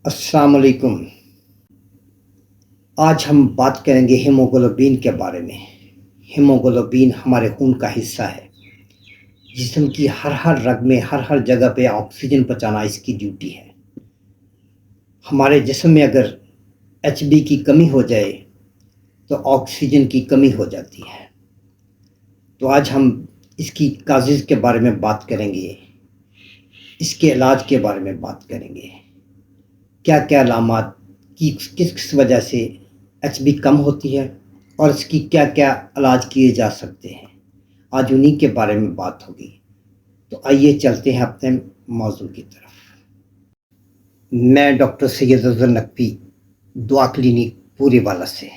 अस्सलाम वालेकुम। आज हम बात करेंगे हीमोग्लोबिन के बारे में। हीमोग्लोबिन हमारे खून का हिस्सा है। जिस्म की हर रग में हर जगह पे ऑक्सीजन पहुंचाना इसकी ड्यूटी है। हमारे जिस्म में अगर एचबी की कमी हो जाए तो ऑक्सीजन की कमी हो जाती है। तो आज हम इसकी काज़ेज़ के बारे में बात करेंगे, इसके इलाज के बारे में बात करेंगे। क्या क्या अलामात की किस वजह से एचबी कम होती है और इसकी क्या क्या इलाज किए जा सकते हैं, आज उन्हीं के बारे में बात होगी। तो आइए चलते हैं अपने मौजू की तरफ। मैं डॉक्टर सैयद अफजल नकवी, दुआ क्लिनिक पूरे वाला से।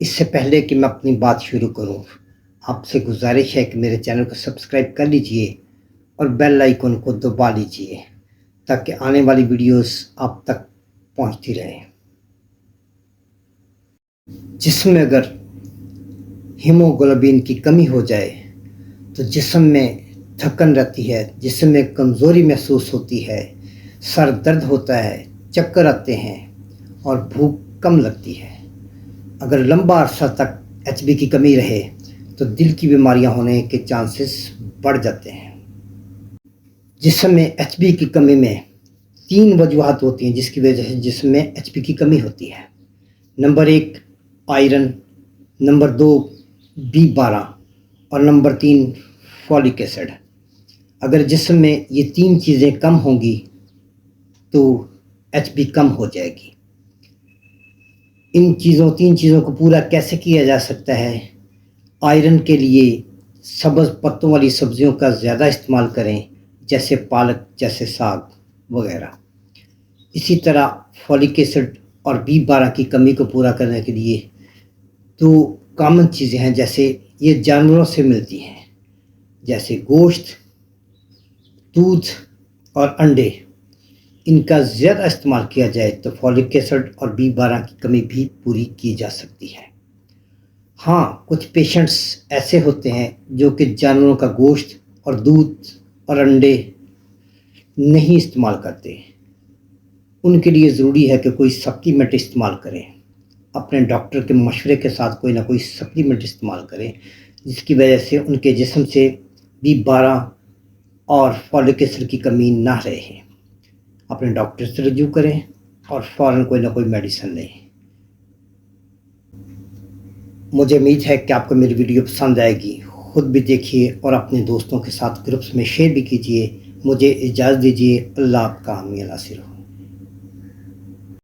इससे पहले कि मैं अपनी बात शुरू करूं, आपसे गुजारिश है कि मेरे चैनल को सब्सक्राइब कर लीजिए और बेल आइकन को दबा लीजिए ताकि आने वाली वीडियोस आप तक पहुंचती रहें। जिस्म में अगर हीमोग्लोबिन की कमी हो जाए तो जिस्म में थकन रहती है, जिस्म में कमज़ोरी महसूस होती है, सर दर्द होता है, चक्कर आते हैं और भूख कम लगती है। अगर लंबा अरसा तक एचबी की कमी रहे तो दिल की बीमारियां होने के चांसेस बढ़ जाते हैं। जिस्म में एचबी की कमी में 3 वजूहात होती हैं जिसकी वजह से जिस्म में एचबी की कमी होती है। नंबर 1 आयरन, नंबर 2 B12 और नंबर 3 फॉलिक एसिड। अगर जिस्म में ये 3 चीज़ें कम होंगी तो एचबी कम हो जाएगी। इन 3 चीज़ों को पूरा कैसे किया जा सकता है? आयरन के लिए सब्ज़ पत्तों वाली सब्जियों का ज़्यादा इस्तेमाल करें, जैसे पालक, जैसे साग वगैरह। इसी तरह फॉलिक एसिड और B12 की कमी को पूरा करने के लिए तो कॉमन चीज़ें हैं, जैसे ये जानवरों से मिलती हैं, जैसे गोश्त, दूध और अंडे। इनका ज़्यादा इस्तेमाल किया जाए तो फॉलिक एसिड और B12 की कमी भी पूरी की जा सकती है। हाँ, कुछ पेशेंट्स ऐसे होते हैं जो कि जानवरों का गोश्त और दूध और अंडे नहीं इस्तेमाल करते। उनके लिए ज़रूरी है कि कोई सप्लीमेंट इस्तेमाल करें, अपने डॉक्टर के मशवरे के साथ कोई ना कोई सप्लीमेंट इस्तेमाल करें, जिसकी वजह से उनके जिस्म से B12 और फॉलिक एसिड की कमी ना रहे। अपने डॉक्टर से रजू करें और फ़ौरन कोई ना कोई मेडिसिन लें। मुझे उम्मीद है कि आपको मेरी वीडियो पसंद आएगी। ख़ुद भी देखिए और अपने दोस्तों के साथ ग्रुप्स में शेयर भी कीजिए। मुझे इजाज़त दीजिए। अल्लाह आपका हामी नासिर हो।